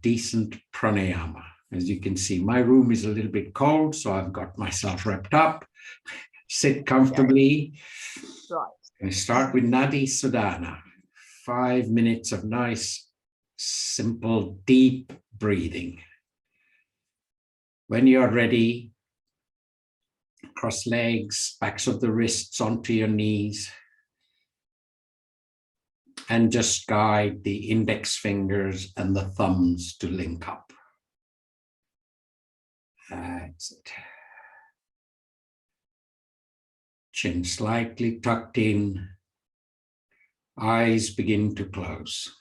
decent pranayama. As you can see, my room is a little bit cold, so I've got myself wrapped up. Sit comfortably. Right. And start with Nadi Sudhana. 5 minutes of nice, simple, deep breathing. When you're ready, cross legs, backs of the wrists onto your knees, and just guide the index fingers and the thumbs to link up. That's it. Chin slightly tucked in, eyes begin to close.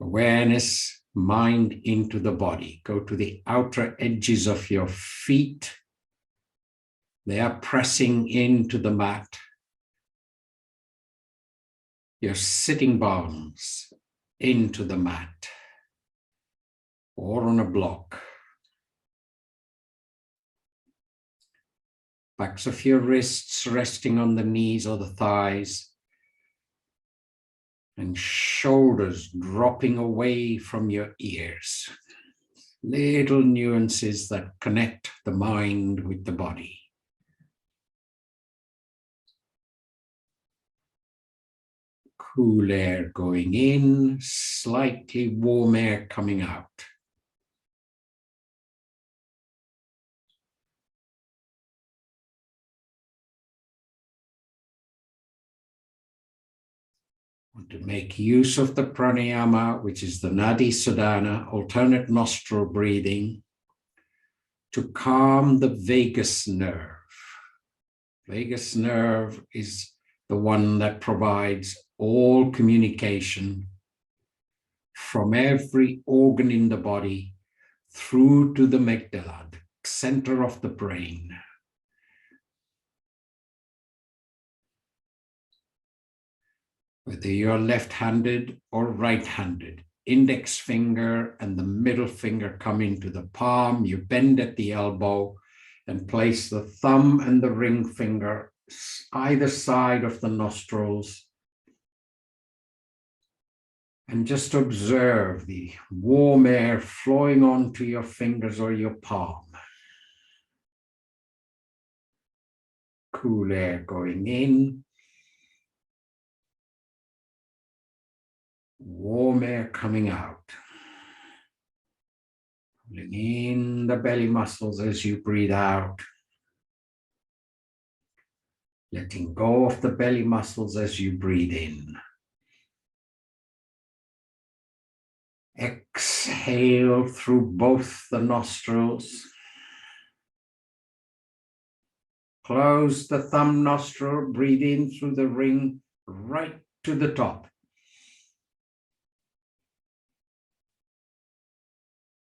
Awareness, mind into the body. Go to the outer edges of your feet. They are pressing into the mat. Your sitting bones into the mat or on a block. Backs of your wrists resting on the knees or the thighs, and shoulders dropping away from your ears. Little nuances that connect the mind with the body. Cool air going in, slightly warm air coming out. Want to make use of the pranayama, which is the Nadi Sudhana, alternate nostril breathing, to calm the vagus nerve. Vagus nerve is the one that provides all communication from every organ in the body through to the amygdala, the center of the brain. Whether you're left-handed or right-handed, index finger and the middle finger come into the palm, you bend at the elbow and place the thumb and the ring finger either side of the nostrils, and just observe the warm air flowing onto your fingers or your palm. Cool air going in. Warm air coming out. Pulling in the belly muscles as you breathe out. Letting go of the belly muscles as you breathe in. Exhale through both the nostrils. Close the thumb nostril, breathe in through the ring right to the top.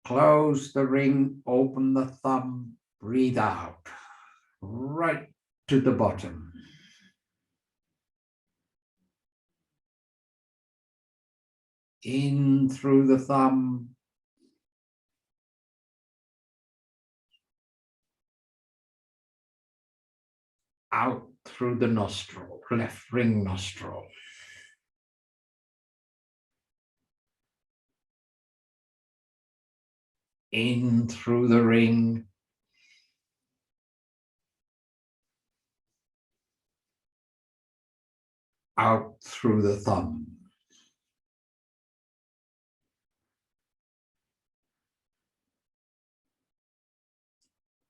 Close the ring, open the thumb, breathe out, right to the bottom. In through the thumb. Out through the nostril, left ring nostril. In through the ring. Out through the thumb.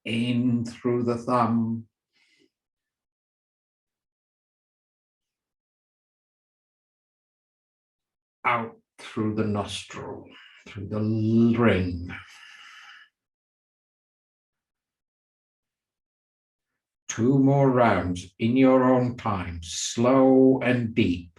In through the thumb. Out through the nostril, through the ring. Two more rounds in your own time, slow and deep.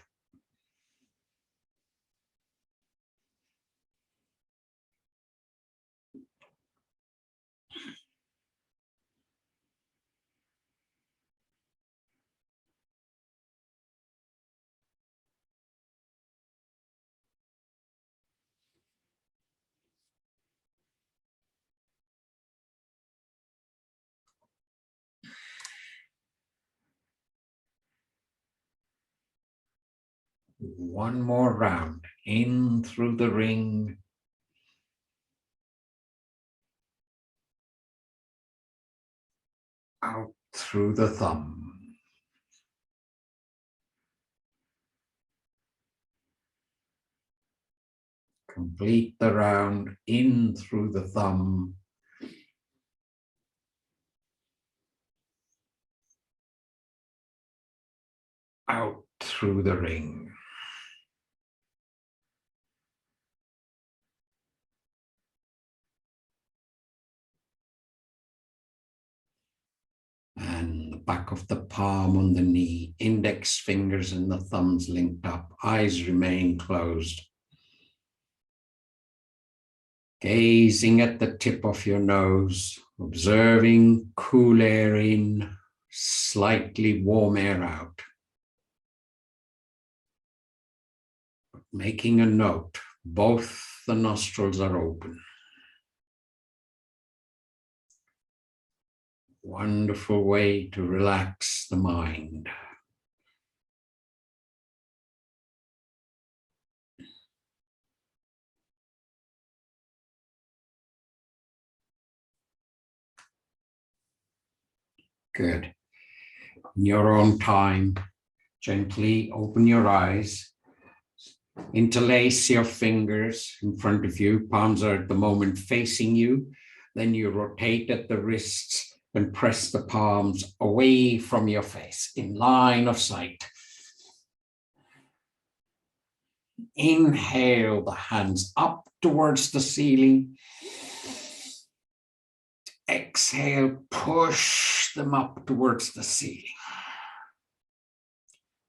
One more round, in through the ring. Out through the thumb. Complete the round, in through the thumb. Out through the ring. And the back of the palm on the knee, index fingers and the thumbs linked up, eyes remain closed. Gazing at the tip of your nose, observing cool air in, slightly warm air out. Making a note, both the nostrils are open. Wonderful way to relax the mind. Good. In your own time, gently open your eyes, interlace your fingers in front of you, palms are at the moment facing you, then you rotate at the wrists and press the palms away from your face in line of sight. Inhale the hands up towards the ceiling. Exhale, push them up towards the ceiling.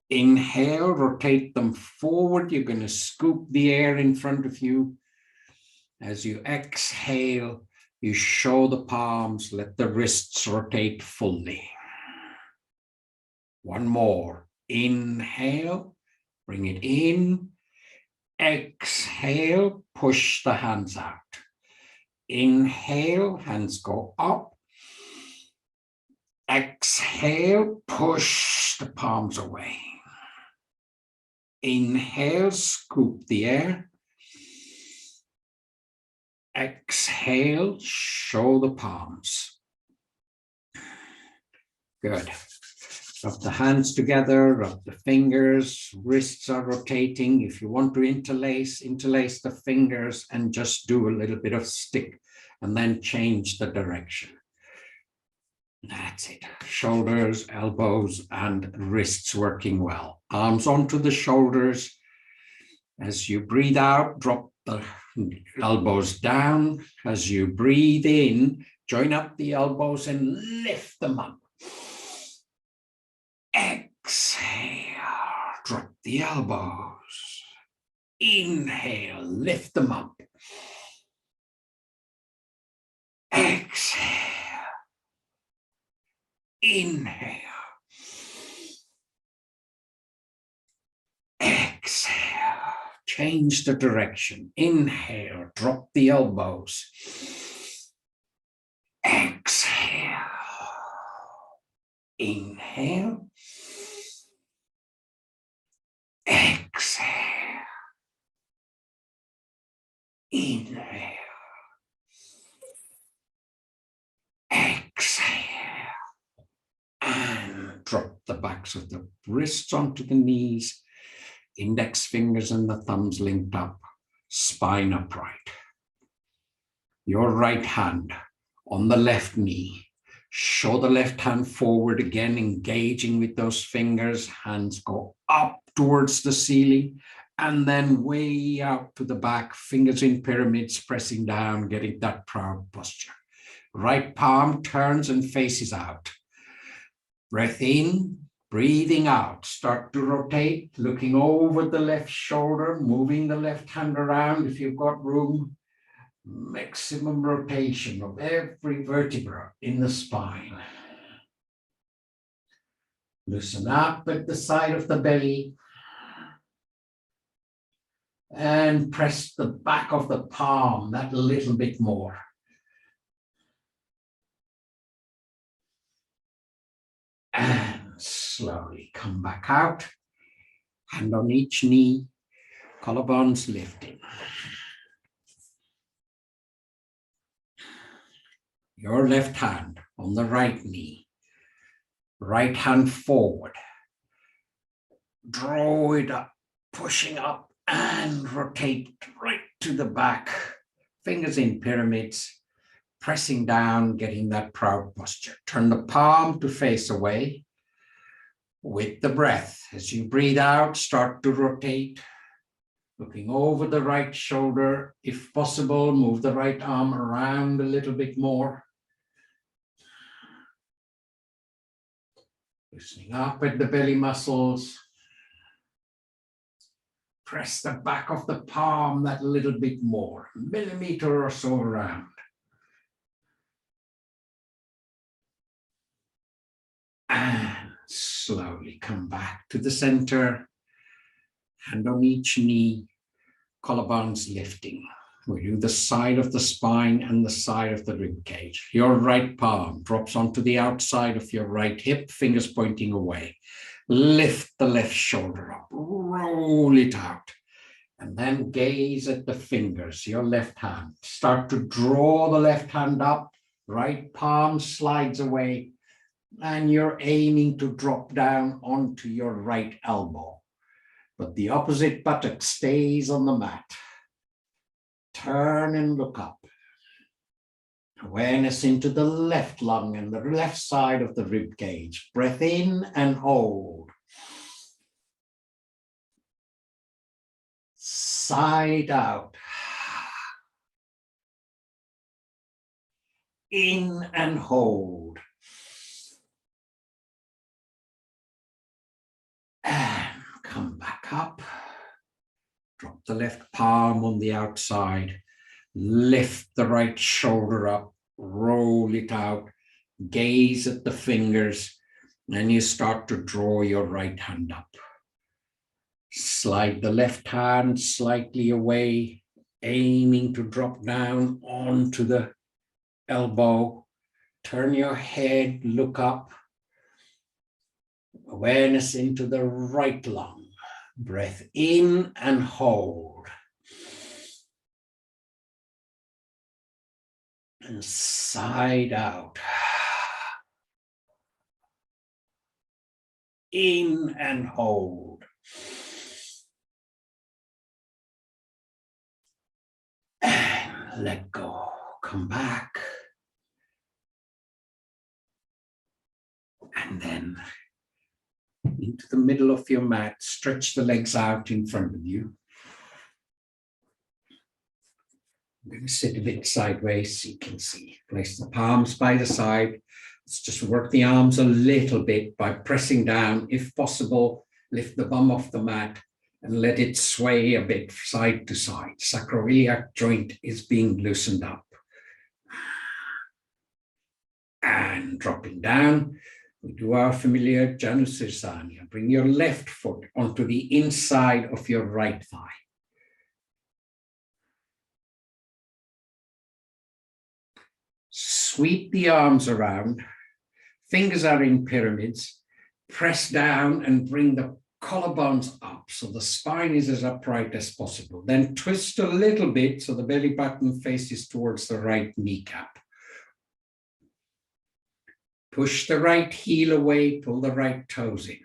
Inhale, rotate them forward. You're going to scoop the air in front of you. As you exhale, you show the palms, let the wrists rotate fully. One more. Inhale, bring it in. Exhale, push the hands out. Inhale, hands go up. Exhale, push the palms away. Inhale, scoop the air. Exhale, show the palms. Good. Rub the hands together, rub the fingers, wrists are rotating. If you want to interlace the fingers and just do a little bit of stick and then change the direction. That's it. Shoulders, elbows, and wrists working well. Arms onto the shoulders. As you breathe out, drop the elbows down. As you breathe in, join up the elbows and lift them up. Exhale, drop the elbows. Inhale, lift them up. Exhale. Inhale. Exhale. Change the direction. Inhale, drop the elbows. Exhale. Inhale. Exhale. Inhale. Exhale. And drop the backs of the wrists onto the knees, index fingers and the thumbs linked up, spine upright. Your right hand on the left knee. Show the left hand forward again, engaging with those fingers. Hands go up towards the ceiling and then way out to the back, fingers in pyramids, pressing down, getting that proud posture. Right palm turns and faces out. Breath in, breathing out. Start to rotate, looking over the left shoulder, moving the left hand around if you've got room. Maximum rotation of every vertebra in the spine. Loosen up at the side of the belly. And press the back of the palm that little bit more. And slowly come back out. Hand on each knee, collarbones lifting. Your left hand on the right knee, right hand forward. Draw it up, pushing up and rotate right to the back. Fingers in pyramids, pressing down, getting that proud posture. Turn the palm to face away with the breath. As you breathe out, start to rotate, looking over the right shoulder. If possible, move the right arm around a little bit more. Loosening up at the belly muscles. Press the back of the palm that little bit more, a millimeter or so around. And slowly come back to the center. Hand on each knee, collarbones lifting. We do the side of the spine and the side of the rib cage. Your right palm drops onto the outside of your right hip, fingers pointing away. Lift the left shoulder up, roll it out, and then gaze at the fingers, your left hand. Start to draw the left hand up, right palm slides away, and you're aiming to drop down onto your right elbow. But the opposite buttock stays on the mat. Turn and look up. Awareness into the left lung and the left side of the rib cage. Breath in and hold. Side out. In and hold. And come back up. Drop the left palm on the outside. Lift the right shoulder up. Roll it out. Gaze at the fingers. And you start to draw your right hand up. Slide the left hand slightly away, aiming to drop down onto the elbow. Turn your head, look up. Awareness into the right lung. Breath in and hold. And side out. In and hold. And let go. Come back. And then into the middle of your mat, stretch the legs out in front of you. I'm going to sit a bit sideways so you can see. Place the palms by the side. Let's just work the arms a little bit by pressing down. If possible, lift the bum off the mat and let it sway a bit side to side. Sacroiliac joint is being loosened up. And dropping down, we do our familiar Janusirsanya. Bring your left foot onto the inside of your right thigh. Sweep the arms around. Fingers are in pyramids. Press down and bring the collarbones up so the spine is as upright as possible. Then twist a little bit so the belly button faces towards the right kneecap. Push the right heel away, pull the right toes in.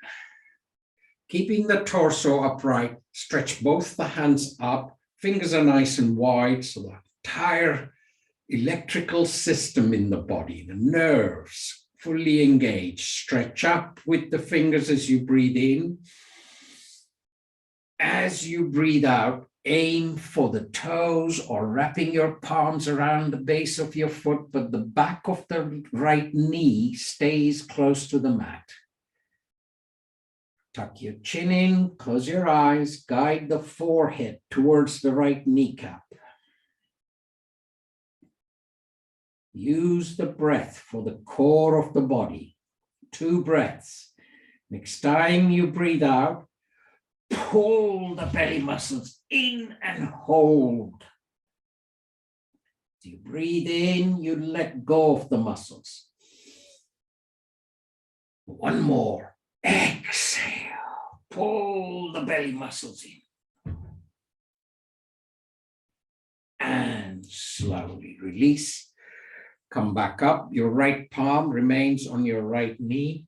Keeping the torso upright, stretch both the hands up. Fingers are nice and wide so the entire electrical system in the body, the nerves, fully engaged. Stretch up with the fingers as you breathe in. As you breathe out, aim for the toes or wrapping your palms around the base of your foot, but the back of the right knee stays close to the mat. Tuck your chin in, close your eyes, guide the forehead towards the right kneecap. Use the breath for the core of the body. 2 breaths. Next time you breathe out, pull the belly muscles in and hold. As you breathe in, you let go of the muscles. 1 more. Exhale. Pull the belly muscles in. And slowly release. Come back up. Your right palm remains on your right knee.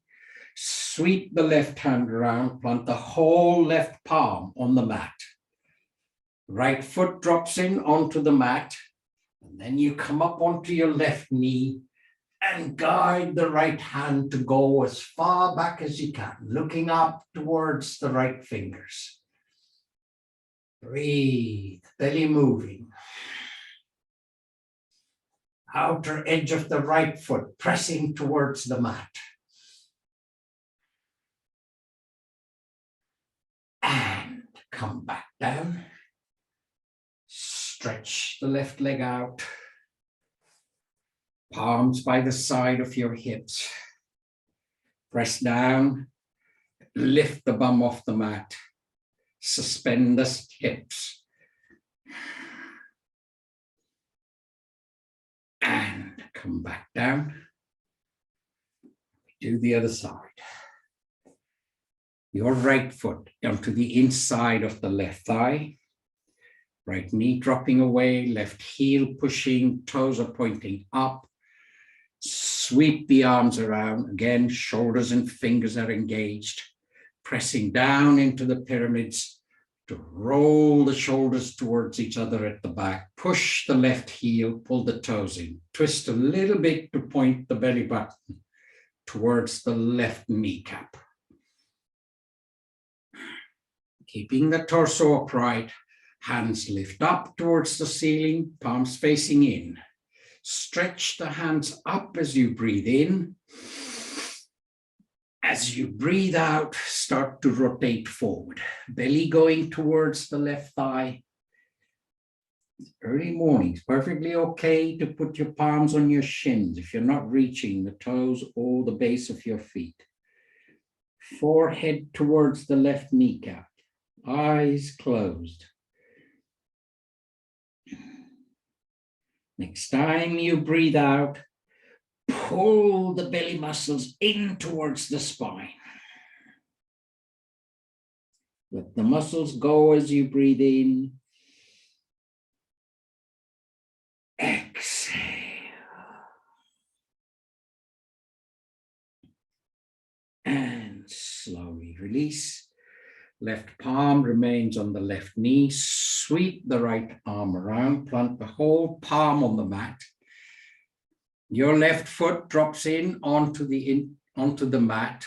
Sweep the left hand around. Plant the whole left palm on the mat. Right foot drops in onto the mat. And then you come up onto your left knee and guide the right hand to go as far back as you can, looking up towards the right fingers. Breathe, belly moving. Outer edge of the right foot pressing towards the mat. And come back down. Stretch the left leg out. Palms by the side of your hips. Press down. Lift the bum off the mat. Suspend the hips. And come back down. Do the other side. Your right foot onto the inside of the left thigh. Right knee dropping away, left heel pushing, toes are pointing up. Sweep the arms around. Again, shoulders and fingers are engaged. Pressing down into the pyramids to roll the shoulders towards each other at the back. Push the left heel, pull the toes in. Twist a little bit to point the belly button towards the left kneecap. Keeping the torso upright, hands lift up towards the ceiling, palms facing in. Stretch the hands up as you breathe in. As you breathe out, start to rotate forward. Belly going towards the left thigh. Early mornings, perfectly okay to put your palms on your shins if you're not reaching the toes or the base of your feet. Forehead towards the left kneecap. Eyes closed. Next time you breathe out, pull the belly muscles in towards the spine. Let the muscles go as you breathe in. Exhale. And slowly release. Left palm remains on the left knee. Sweep the right arm around. Plant the whole palm on the mat. Your left foot drops in onto the mat.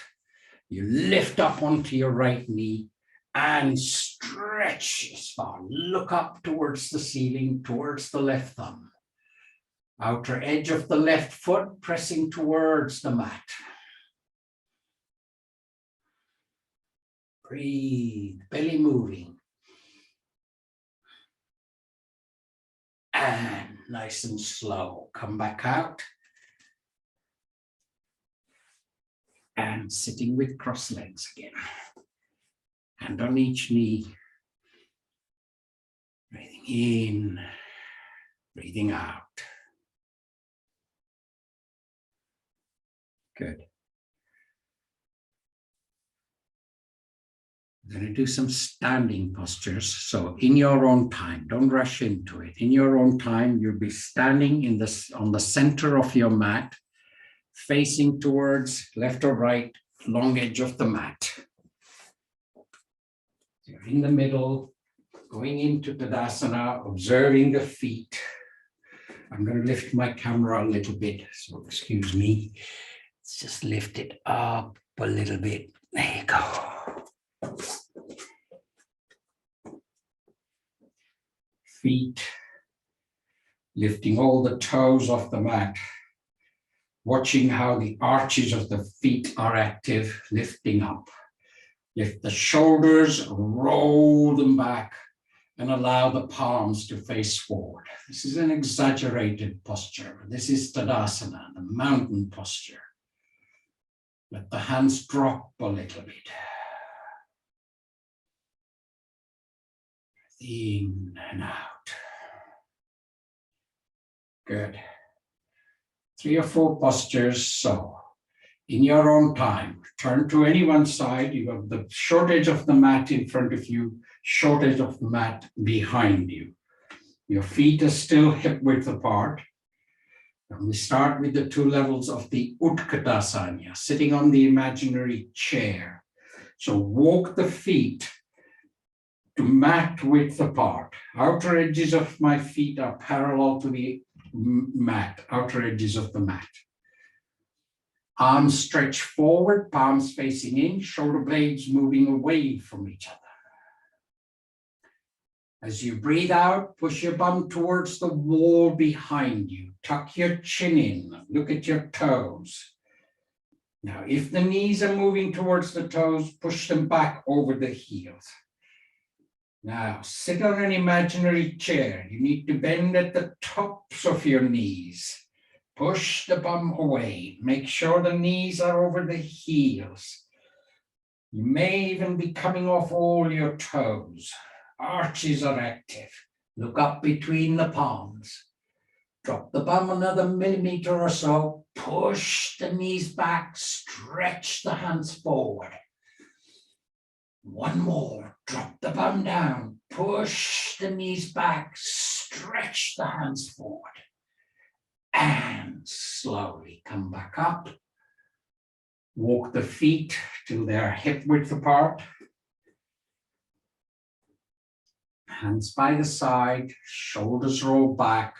You lift up onto your right knee and stretch as far. Look up towards the ceiling, towards the left thumb. Outer edge of the left foot pressing towards the mat. Breathe, belly moving. And nice and slow, come back out. And sitting with crossed legs again. Hand on each knee. Breathing in, breathing out. Good. I'm going to do some standing postures. So in your own time, don't rush into it. In your own time, you'll be standing on the center of your mat, facing towards left or right, long edge of the mat. You're in the middle, going into Tadasana, observing the feet. I'm going to lift my camera a little bit, so excuse me. Let's just lift it up a little bit. There you go. Feet, lifting all the toes off the mat, watching how the arches of the feet are active, lifting up. Lift the shoulders, roll them back, and allow the palms to face forward. This is an exaggerated posture. This is Tadasana, the mountain posture. Let the hands drop a little bit. In and out. Good. 3 or 4 postures. So in your own time. Turn to any one side. You have the short edge of the mat in front of you, short edge of the mat behind you. Your feet are still hip width apart. And we start with the 2 levels of the Utkatasana, sitting on the imaginary chair. So walk the feet to mat width apart. Outer edges of my feet are parallel to the mat, outer edges of the mat. Arms stretch forward, palms facing in, shoulder blades moving away from each other. As you breathe out, push your bum towards the wall behind you. Tuck your chin in, look at your toes. Now, if the knees are moving towards the toes, push them back over the heels. Now, sit on an imaginary chair. You need to bend at the tops of your knees. Push the bum away. Make sure the knees are over the heels. You may even be coming off all your toes. Arches are active. Look up between the palms. Drop the bum another millimeter or so. Push the knees back. Stretch the hands forward. One more. Drop the bum down. Push the knees back. Stretch the hands forward. And slowly come back up. Walk the feet till they're hip width apart. Hands by the side, shoulders roll back,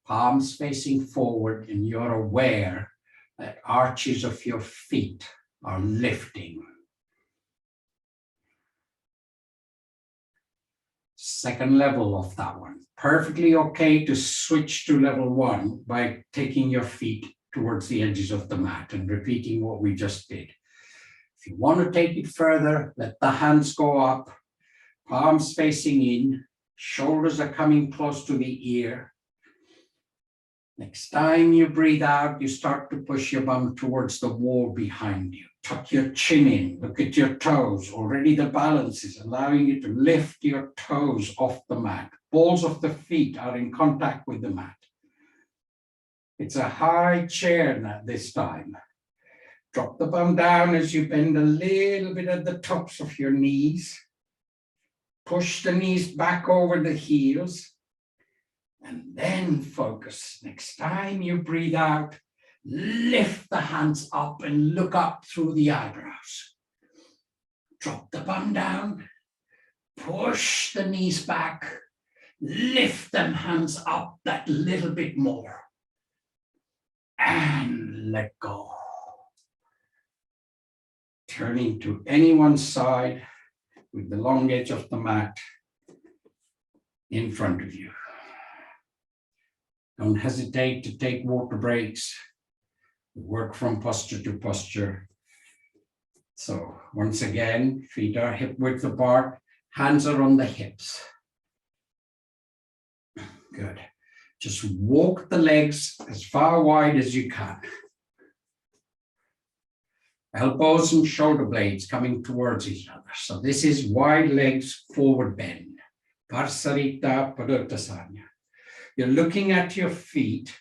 palms facing forward, and you're aware that arches of your feet are lifting. Second level of that one. Perfectly okay to switch to level 1 by taking your feet towards the edges of the mat and repeating what we just did. If you want to take it further, let the hands go up, palms facing in, shoulders are coming close to the ear. Next time you breathe out, you start to push your bum towards the wall behind you. Tuck your chin in, look at your toes. Already the balance is allowing you to lift your toes off the mat. Balls of the feet are in contact with the mat. It's a high chair now this time. Drop the bum down as you bend a little bit at the tops of your knees. Push the knees back over the heels. And then focus. Next time you breathe out, lift the hands up and look up through the eyebrows. Drop the bum down. Push the knees back. Lift them hands up that little bit more. And let go. Turning to any one side with the long edge of the mat in front of you. Don't hesitate to take water breaks. Work from posture to posture. So once again, feet are hip width apart, hands are on the hips. Good. Just walk the legs as far wide as you can. Elbows and shoulder blades coming towards each other. So this is wide legs, forward bend. Parsarita Padottasana. You're looking at your feet.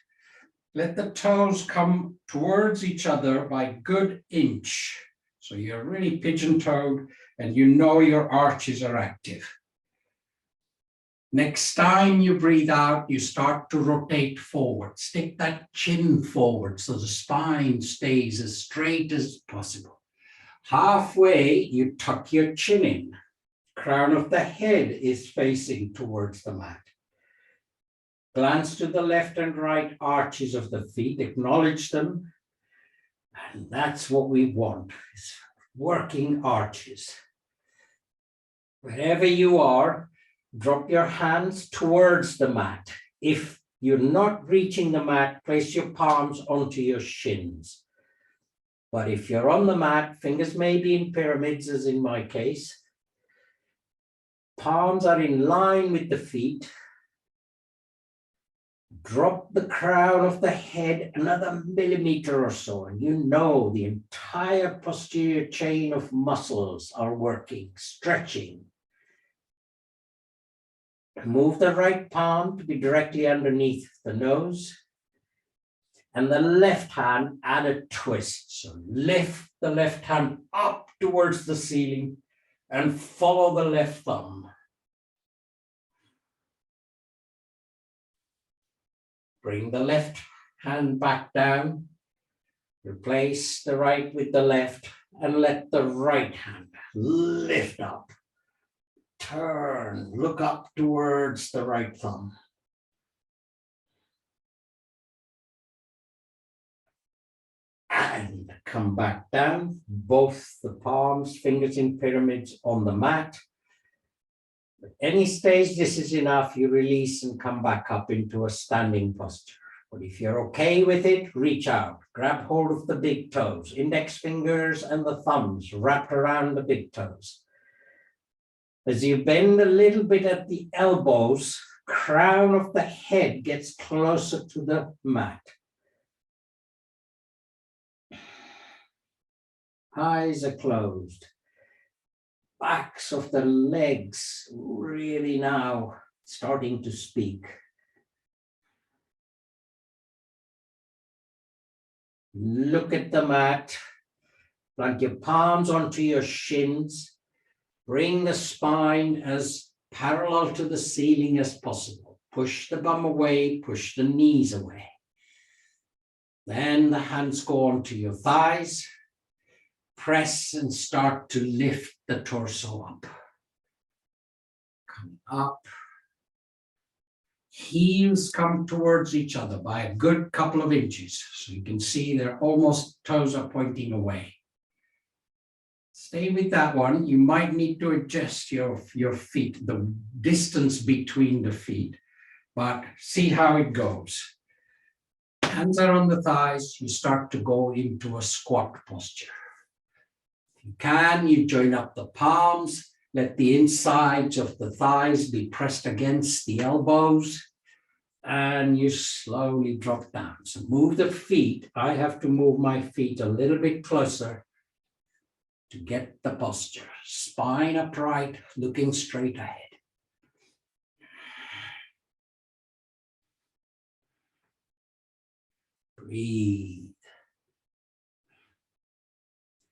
Let the toes come towards each other by a good inch. So you're really pigeon-toed and you know your arches are active. Next time you breathe out, you start to rotate forward. Stick that chin forward so the spine stays as straight as possible. Halfway, you tuck your chin in. Crown of the head is facing towards the mat. Glance to the left and right arches of the feet, acknowledge them. And that's what we want, is working arches. Wherever you are, drop your hands towards the mat. If you're not reaching the mat, place your palms onto your shins. But if you're on the mat, fingers may be in pyramids, as in my case. Palms are in line with the feet. Drop the crown of the head another millimeter or so, and you know the entire posterior chain of muscles are working, stretching. Move the right palm to be directly underneath the nose. And the left hand, add a twist. So lift the left hand up towards the ceiling and follow the left thumb. Bring the left hand back down. Replace the right with the left and let the right hand lift up. Turn, look up towards the right thumb. And come back down, both the palms, fingers in pyramids on the mat. At any stage this is enough, you release and come back up into a standing posture. But if you're okay with it, reach out, grab hold of the big toes, index fingers and the thumbs wrapped around the big toes. As you bend a little bit at the elbows, crown of the head gets closer to the mat. Eyes are closed. Backs of the legs really now starting to speak. Look at the mat. Plant your palms onto your shins. Bring the spine as parallel to the ceiling as possible. Push the bum away, push the knees away. Then the hands go onto your thighs. Press and start to lift the torso up. Come up. Heels come towards each other by a good couple of inches. So you can see they're almost, toes are pointing away. Stay with that one. You might need to adjust your feet, the distance between the feet, but see how it goes. Hands are on the thighs. You start to go into a squat posture. If you can, you join up the palms. Let the insides of the thighs be pressed against the elbows. And you slowly drop down. So move the feet. I have to move my feet a little bit closer to get the posture. Spine upright, looking straight ahead. Breathe.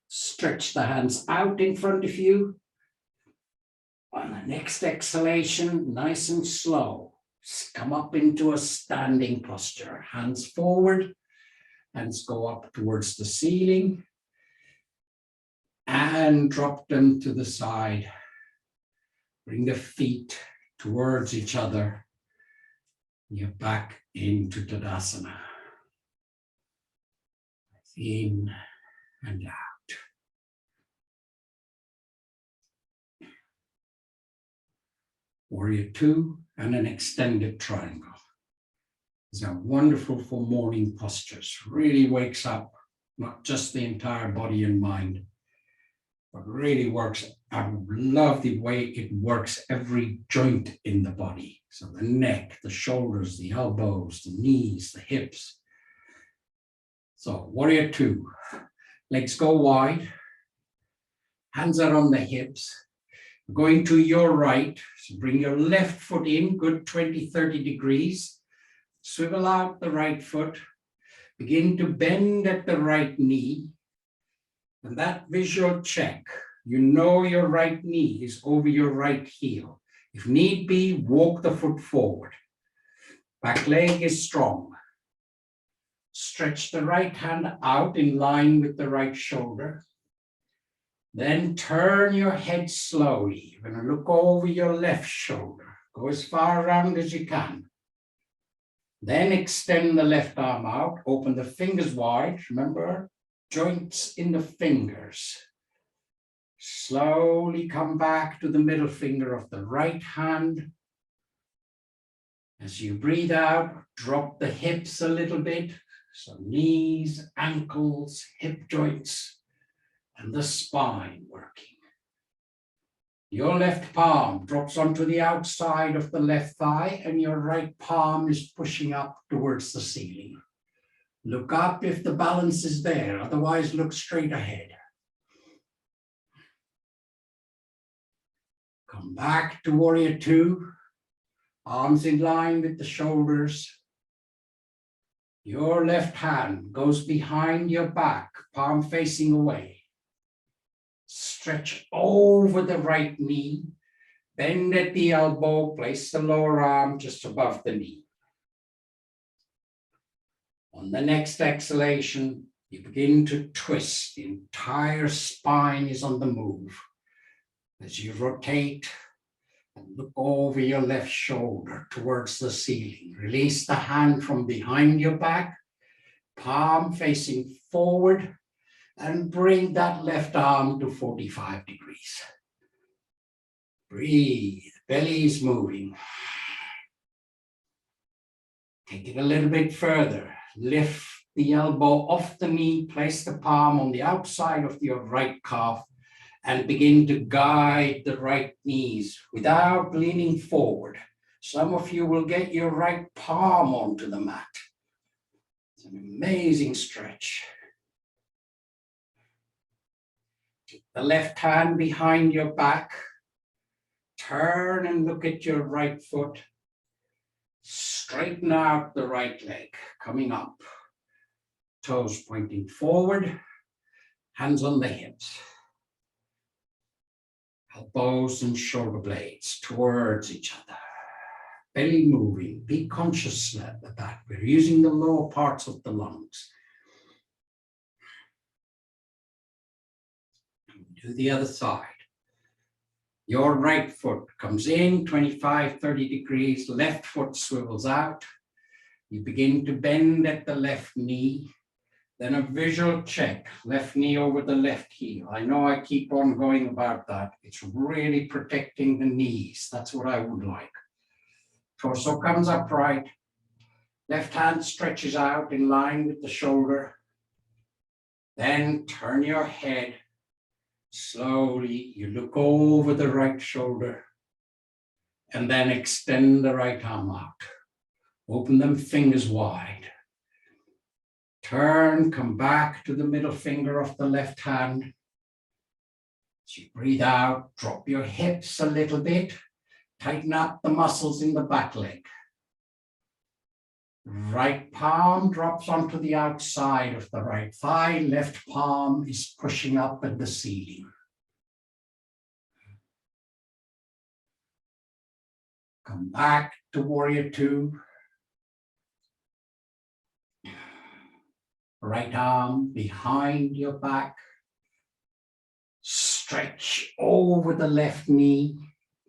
Stretch the hands out in front of you. On the next exhalation, nice and slow, come up into a standing posture. Hands forward, hands go up towards the ceiling, and drop them to the side. Bring the feet towards each other. You're back into Tadasana. In and out. Warrior two and an extended triangle. These are wonderful for morning postures. Really wakes up not just the entire body and mind, but really works. I love the way it works every joint in the body. So the neck, the shoulders, the elbows, the knees, the hips. So warrior two, legs go wide, hands are on the hips. Going to your right, so bring your left foot in, good 20, 30 degrees. Swivel out the right foot. Begin to bend at the right knee. And that visual check, you know your right knee is over your right heel. If need be, walk the foot forward. Back leg is strong. Stretch the right hand out in line with the right shoulder. Then turn your head slowly. You're going to look over your left shoulder. Go as far around as you can. Then extend the left arm out. Open the fingers wide. Remember, joints in the fingers. Slowly come back to the middle finger of the right hand. As you breathe out, drop the hips a little bit. So knees, ankles, hip joints. And the spine working. Your left palm drops onto the outside of the left thigh and your right palm is pushing up towards the ceiling. Look up if the balance is there, otherwise look straight ahead. Come back to warrior two, arms in line with the shoulders. Your left hand goes behind your back, palm facing away. Stretch over the right knee, bend at the elbow, place the lower arm just above the knee. On the next exhalation, you begin to twist. The entire spine is on the move. As you rotate and look over your left shoulder towards the ceiling, release the hand from behind your back, palm facing forward, and bring that left arm to 45 degrees. Breathe, belly is moving. Take it a little bit further. Lift the elbow off the knee, place the palm on the outside of your right calf, and begin to guide the right knees without leaning forward. Some of you will get your right palm onto the mat. It's an amazing stretch. Take the left hand behind your back. Turn and look at your right foot. Straighten out the right leg, coming up. Toes pointing forward, hands on the hips. Elbows and shoulder blades towards each other. Belly moving, be conscious of that. We're using the lower parts of the lungs. Do the other side. Your right foot comes in 25, 30 degrees, left foot swivels out. You begin to bend at the left knee, then a visual check, left knee over the left heel. I know I keep on going about that. It's really protecting the knees. That's what I would like. Torso comes upright, left hand stretches out in line with the shoulder. Then turn your head. Slowly, you look over the right shoulder and then extend the right arm out. Open them fingers wide. Turn, come back to the middle finger of the left hand. As you breathe out, drop your hips a little bit. Tighten up the muscles in the back leg. Right palm drops onto the outside of the right thigh. Left palm is pushing up at the ceiling. Come back to warrior two. Right arm behind your back. Stretch over the left knee.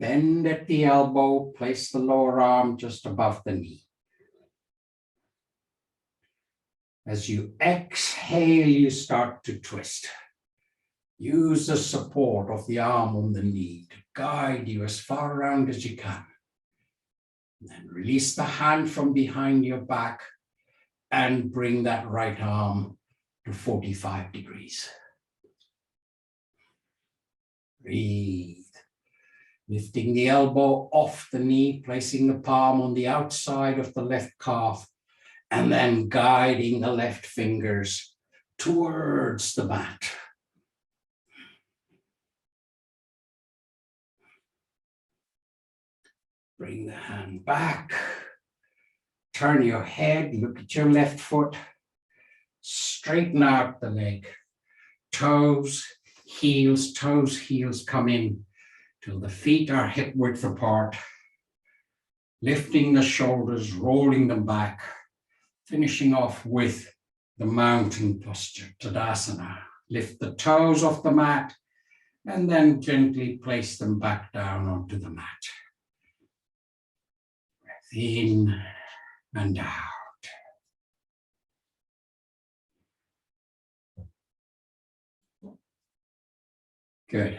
Bend at the elbow. Place the lower arm just above the knee. As you exhale, you start to twist. Use the support of the arm on the knee to guide you as far around as you can. And then release the hand from behind your back and bring that right arm to 45 degrees. Breathe. Lifting the elbow off the knee, placing the palm on the outside of the left calf, and then guiding the left fingers towards the mat. Bring the hand back. Turn your head, look at your left foot. Straighten out the leg. Toes, heels come in till the feet are hip width apart. Lifting the shoulders, rolling them back. Finishing off with the mountain posture, Tadasana. Lift the toes off the mat and then gently place them back down onto the mat. Breath in and out. Good.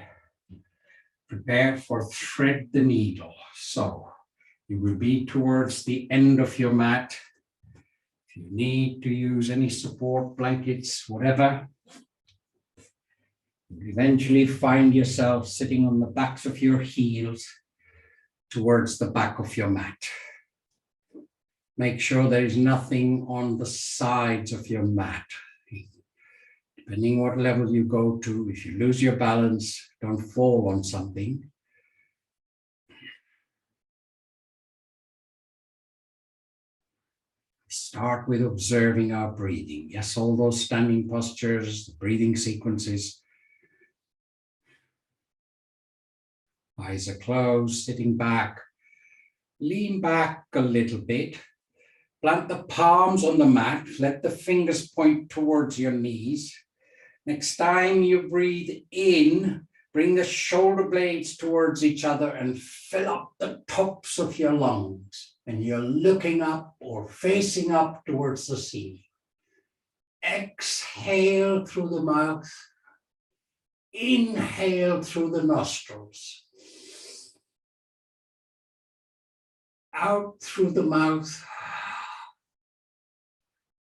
Prepare for thread the needle. So you will be towards the end of your mat. If you need to use any support, blankets, whatever, you eventually find yourself sitting on the backs of your heels towards the back of your mat. Make sure there is nothing on the sides of your mat. Depending what level you go to, if you lose your balance, don't fall on something. Start with observing our breathing. Yes, all those standing postures, the breathing sequences. Eyes are closed, sitting back. Lean back a little bit. Plant the palms on the mat. Let the fingers point towards your knees. Next time you breathe in, bring the shoulder blades towards each other and fill up the tops of your lungs. And you're looking up or facing up towards the ceiling. Exhale through the mouth. Inhale through the nostrils. Out through the mouth.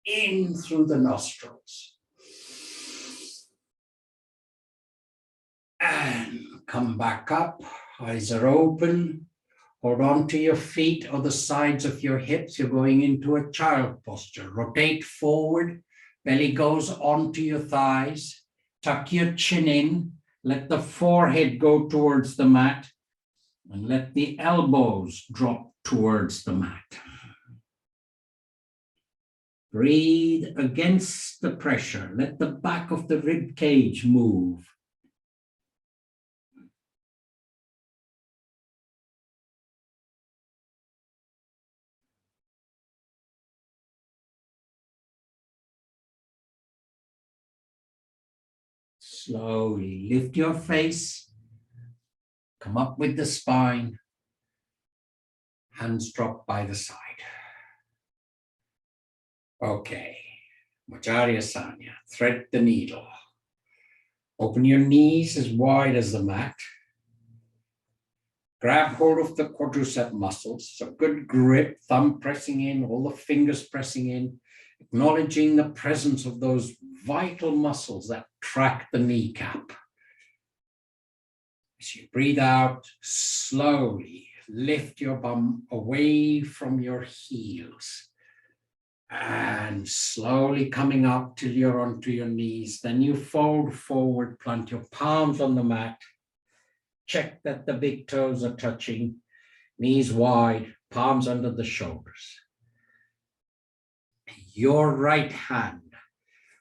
In through the nostrils. And come back up. Eyes are open. Hold on to your feet or the sides of your hips. You're going into a child posture. Rotate forward. Belly goes onto your thighs. Tuck your chin in. Let the forehead go towards the mat. And let the elbows drop towards the mat. Breathe against the pressure. Let the back of the rib cage move. Slowly lift your face. Come up with the spine. Hands drop by the side. Okay. Macharya Sanya. Thread the needle. Open your knees as wide as the mat. Grab hold of the quadricep muscles. So good grip, thumb pressing in, all the fingers pressing in, acknowledging the presence of those vital muscles that track the kneecap. As you breathe out, slowly lift your bum away from your heels. And slowly coming up till you're onto your knees. Then you fold forward, plant your palms on the mat. Check that the big toes are touching. Knees wide, palms under the shoulders. Your right hand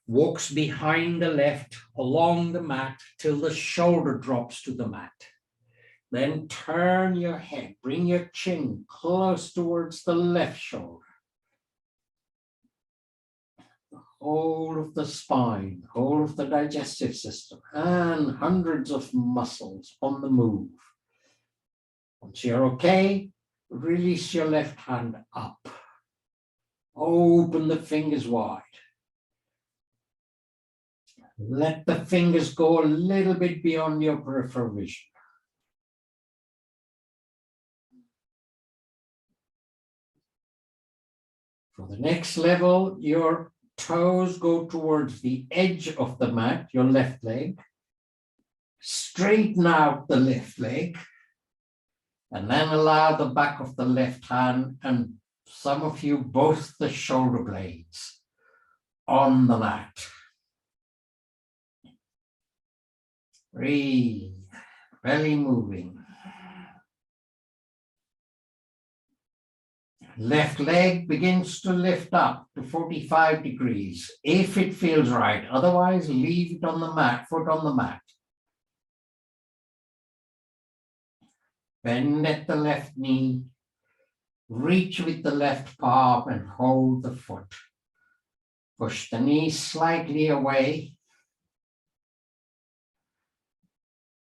walks behind the left along the mat till the shoulder drops to the mat. Then turn your head, bring your chin close towards the left shoulder. Whole of the spine, whole of the digestive system, and hundreds of muscles on the move. Once you're okay, release your left hand up. Open the fingers wide. Let the fingers go a little bit beyond your peripheral vision. For the next level, your toes go towards the edge of the mat, your left leg. Straighten out the left leg. And then allow the back of the left hand and some of you both the shoulder blades on the mat. Breathe, belly moving. Left leg begins to lift up to 45 degrees, if it feels right. Otherwise, leave it on the mat, foot on the mat. Bend at the left knee. Reach with the left palm and hold the foot. Push the knee slightly away.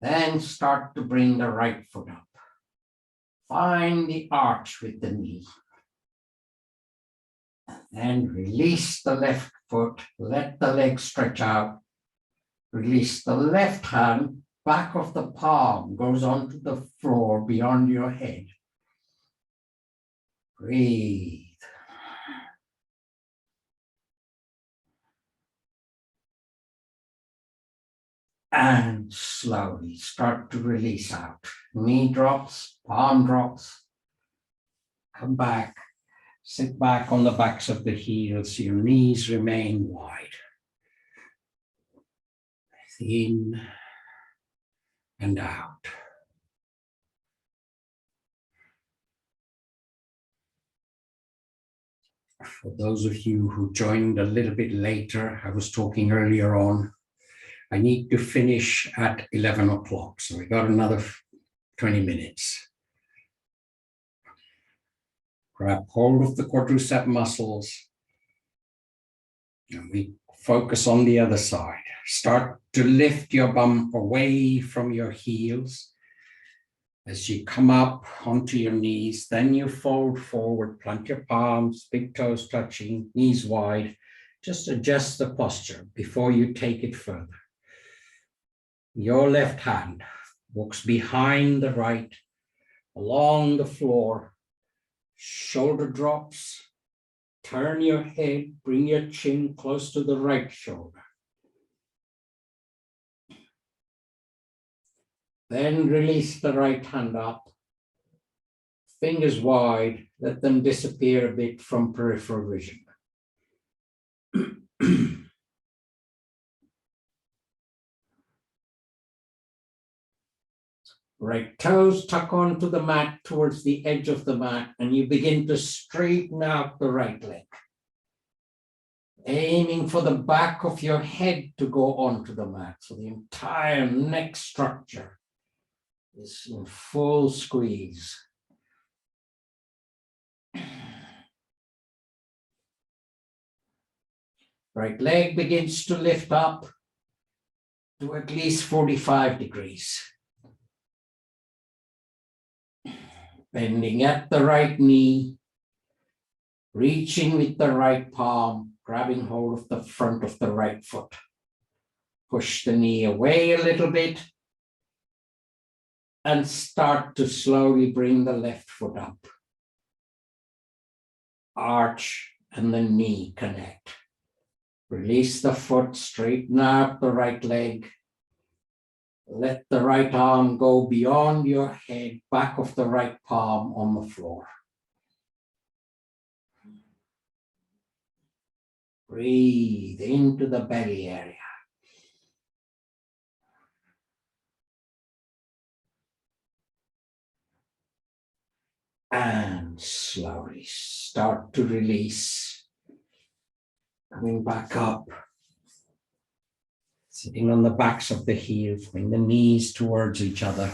Then start to bring the right foot up. Find the arch with the knee. Then release the left foot, let the leg stretch out. Release the left hand, back of the palm goes onto the floor beyond your head. Breathe. And slowly start to release out. Knee drops, palm drops. Come back. Sit back on the backs of the heels. Your knees remain wide. In and out. For those of you who joined a little bit later, I was talking earlier on, I need to finish at 11 o'clock. So we got another 20 minutes. Grab hold of the quadricep muscles. And we focus on the other side. Start to lift your bum away from your heels. As you come up onto your knees, then you fold forward, plant your palms, big toes touching, knees wide. Just adjust the posture before you take it further. Your left hand walks behind the right, along the floor, shoulder drops, turn your head, bring your chin close to the right shoulder. Then release the right hand up, fingers wide, let them disappear a bit from peripheral vision. Right toes tuck onto the mat towards the edge of the mat, and you begin to straighten out the right leg. Aiming for the back of your head to go onto the mat, so the entire neck structure is in full squeeze. Right leg begins to lift up to at least 45 degrees. Bending at the right knee, reaching with the right palm, grabbing hold of the front of the right foot. Push the knee away a little bit and start to slowly bring the left foot up. Arch and the knee connect. Release the foot, straighten out the right leg. Let the right arm go beyond your head, back of the right palm on the floor. Breathe into the belly area. And slowly start to release. Coming back up. Sitting on the backs of the heels, bring the knees towards each other.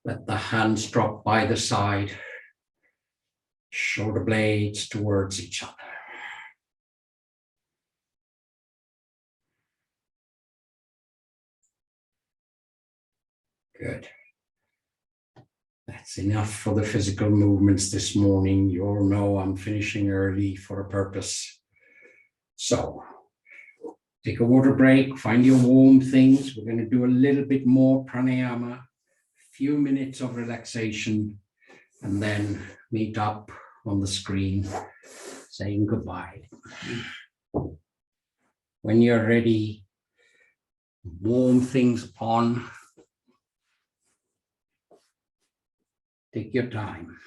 Let the hands drop by the side. Shoulder blades towards each other. Good. That's enough for the physical movements this morning. You all know I'm finishing early for a purpose. So, take a water break, find your warm things. We're going to do a little bit more pranayama, a few minutes of relaxation, and then meet up on the screen, saying goodbye. When you're ready, warm things upon. Take your time.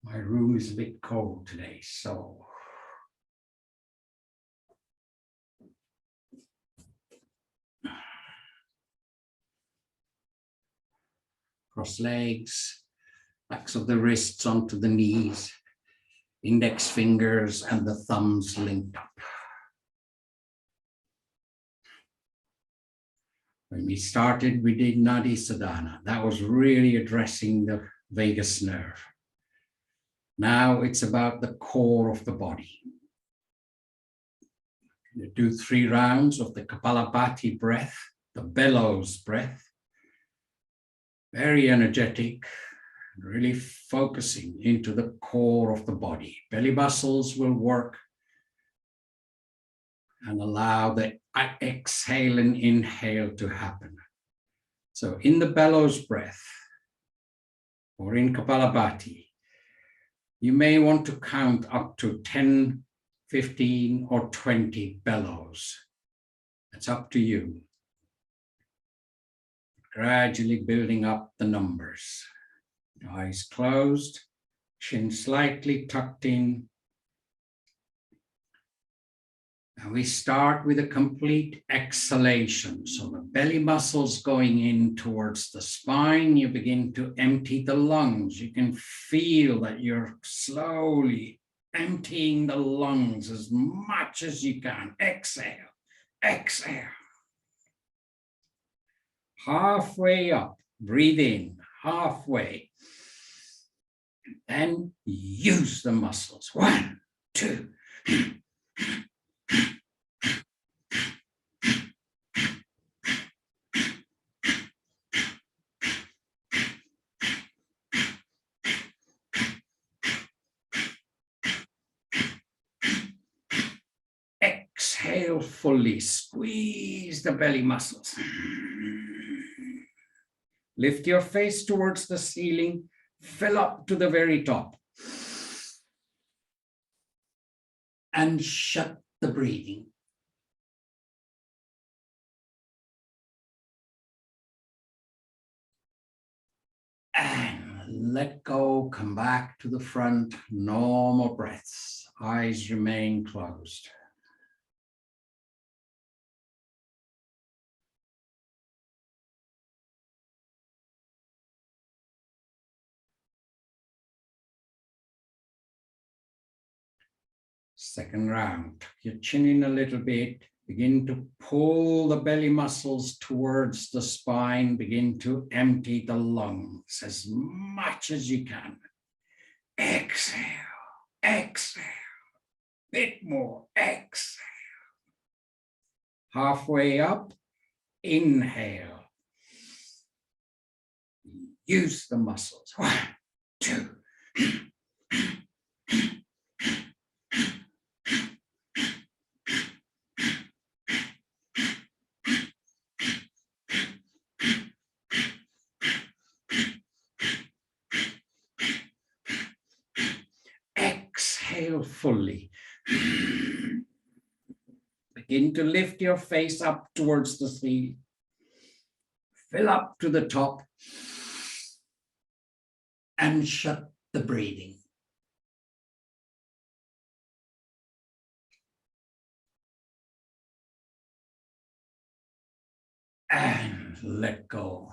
My room is a bit cold today, so cross legs, backs of the wrists onto the knees, index fingers and the thumbs linked up. When we started, we did Nadi Sadhana. That was really addressing the vagus nerve. Now it's about the core of the body. You do 3 rounds of the Kapalabhati breath, the bellows breath. Very energetic, really focusing into the core of the body. Belly muscles will work and allow the exhale and inhale to happen. So in the bellows breath or in Kapalabhati, you may want to count up to 10, 15, or 20 bellows. It's up to you. Gradually building up the numbers. Eyes closed, chin slightly tucked in, And we start with a complete exhalation. So the belly muscles going in towards the spine, you begin to empty the lungs. You can feel that you're slowly emptying the lungs as much as you can. Exhale, exhale. Halfway up, breathe in, halfway. And use the muscles. 1, 2. Exhale fully, squeeze the belly muscles. Lift your face towards the ceiling, fill up to the very top. And shut the breathing. And let go, come back to the front, normal breaths. Eyes remain closed. Second round, tuck your chin in a little bit, begin to pull the belly muscles towards the spine, begin to empty the lungs as much as you can. Exhale, exhale, bit more, exhale. Halfway up, inhale. Use the muscles. 1, 2. Exhale fully. Begin to lift your face up towards the ceiling. Fill up to the top. And shut the breathing. And let go.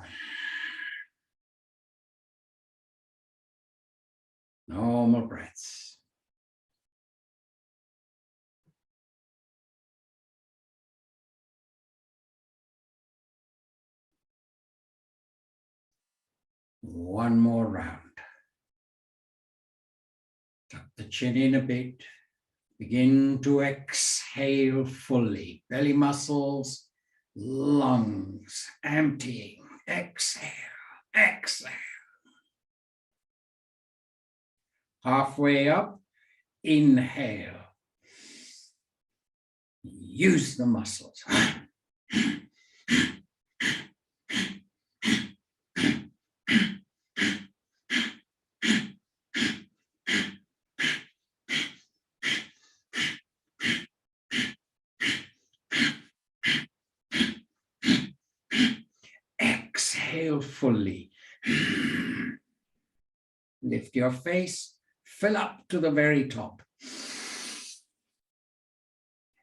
Normal breaths. One more round. Tuck the chin in a bit. Begin to exhale fully. Belly muscles, lungs, emptying. Exhale, exhale. Halfway up, inhale. Use the muscles. Exhale fully. Lift your face, fill up to the very top.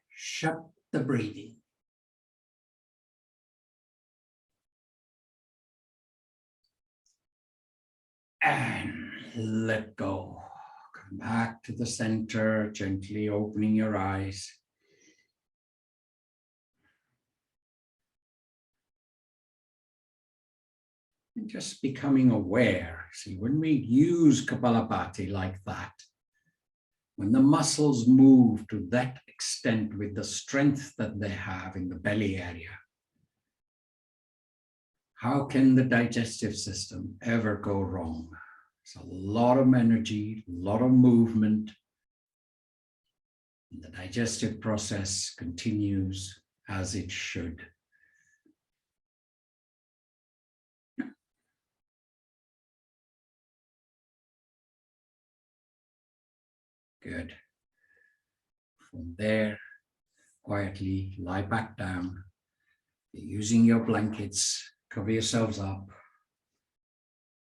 Shut the breathing. And let go. Come back to the center, gently opening your eyes. And just becoming aware. See, when we use Kapalabhati like that, when the muscles move to that extent with the strength that they have in the belly area, how can the digestive system ever go wrong? It's a lot of energy, a lot of movement. And the digestive process continues as it should. Good. From there, quietly lie back down. Using your blankets, cover yourselves up.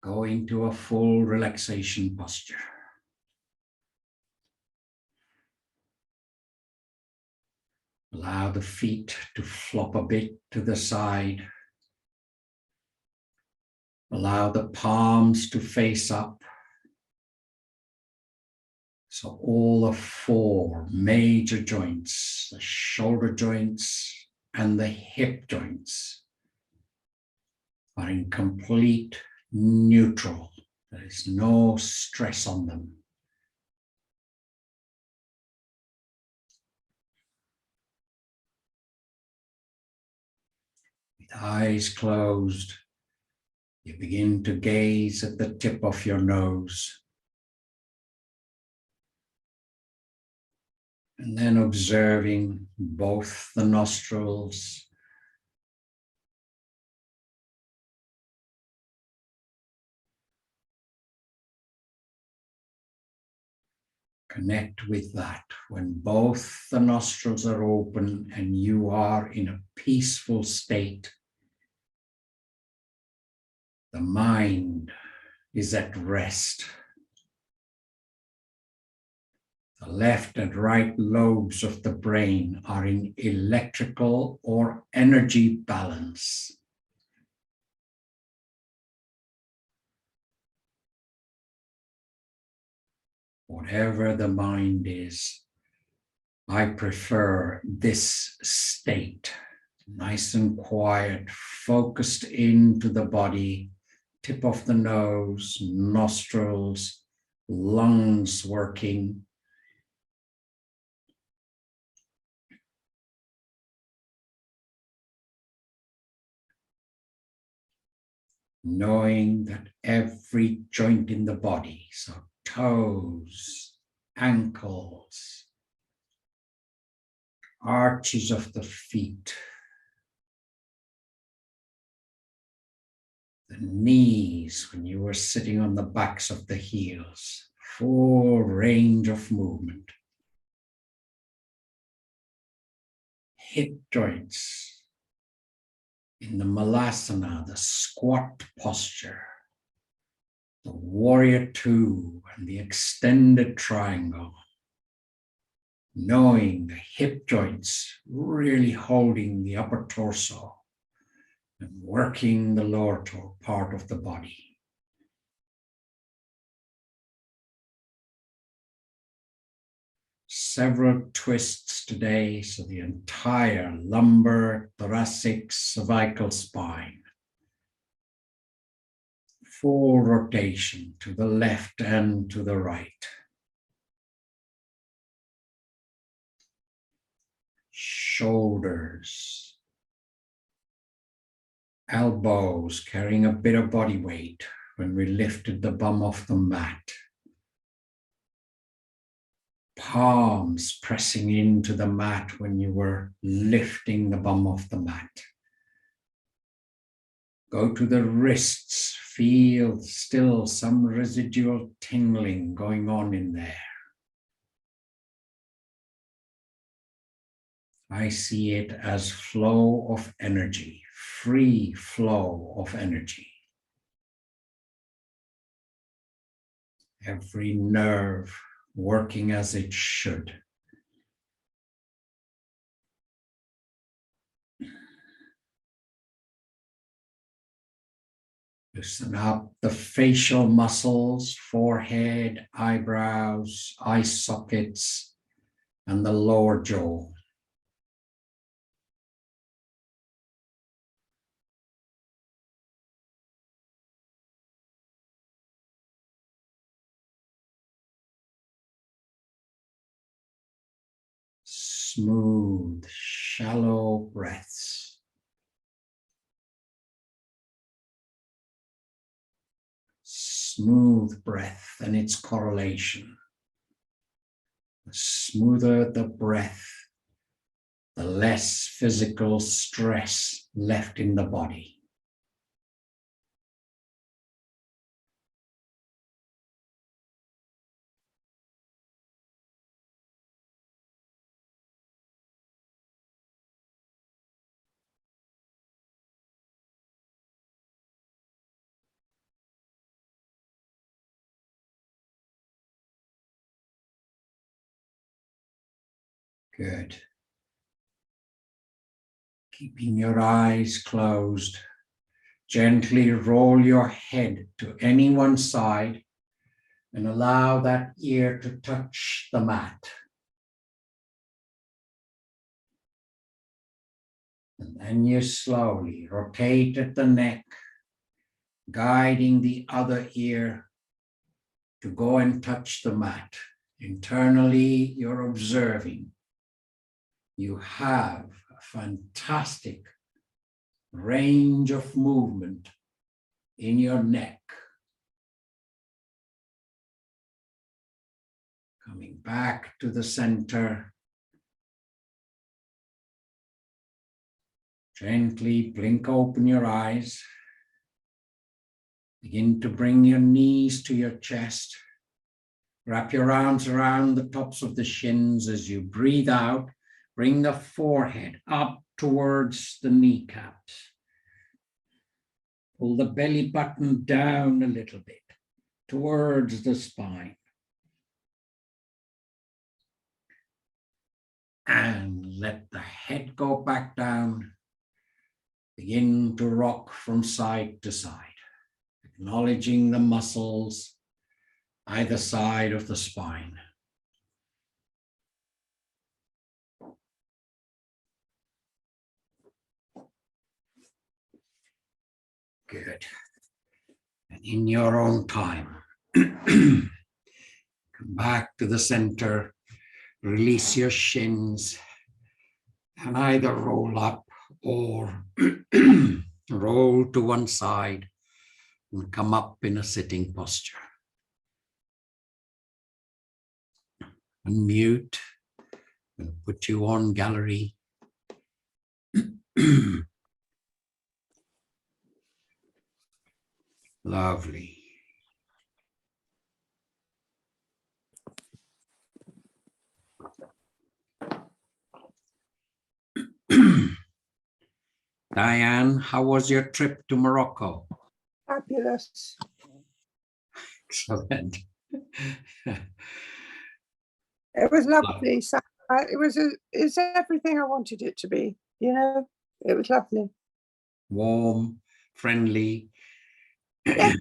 Go into a full relaxation posture. Allow the feet to flop a bit to the side. Allow the palms to face up. So all the four major joints, the shoulder joints and the hip joints, are in complete neutral. There is no stress on them. With eyes closed, you begin to gaze at the tip of your nose. And then observing both the nostrils. Connect with that when both the nostrils are open and you are in a peaceful state. The mind is at rest. The left and right lobes of the brain are in electrical or energy balance. Whatever the mind is, I prefer this state, nice and quiet, focused into the body, tip of the nose, nostrils, lungs working. Knowing that every joint in the body, so toes, ankles, arches of the feet, the knees when you were sitting on the backs of the heels, full range of movement. Hip joints in the malasana, the squat posture, the warrior two and the extended triangle. Knowing the hip joints really holding the upper torso and working the lower part of the body. Several twists today, so the entire lumbar, thoracic, cervical spine. Full rotation to the left and to the right. Shoulders, elbows carrying a bit of body weight when we lifted the bum off the mat. Palms pressing into the mat when you were lifting the bum off the mat. Go to the wrists, feel still some residual tingling going on in there. I see it as flow of energy, free flow of energy. Every nerve working as it should. Loosen up the facial muscles, forehead, eyebrows, eye sockets, and the lower jaw. Smooth, shallow breaths. Smooth breath and its correlation. The smoother the breath, the less physical stress left in the body. Good. Keeping your eyes closed, gently roll your head to any one side and allow that ear to touch the mat. And then you slowly rotate at the neck, guiding the other ear to go and touch the mat. Internally, you're observing. You have a fantastic range of movement in your neck. Coming back to the center. Gently blink open your eyes. Begin to bring your knees to your chest. Wrap your arms around the tops of the shins as you breathe out. Bring the forehead up towards the kneecaps. Pull the belly button down a little bit towards the spine. And let the head go back down. Begin to rock from side to side, acknowledging the muscles either side of the spine. Good. And in your own time, come back to the center, release your shins, and either roll up or roll to one side and come up in a sitting posture. Unmute and put you on gallery. Lovely. Diane, how was your trip to Morocco? Fabulous. Excellent. It was lovely. So, it's everything I wanted it to be, you know, it was lovely. Warm, friendly. Yeah,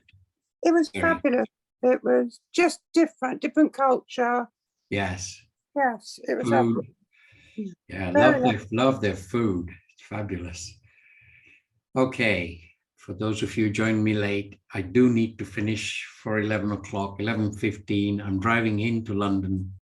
it was Very. fabulous. It was just different culture. Yes. Yes, it was Food. lovely. Yeah, Very love their food. It's fabulous. Okay, for those of you who joined me late, I do need to finish for 11 o'clock, 11:15. I'm driving into London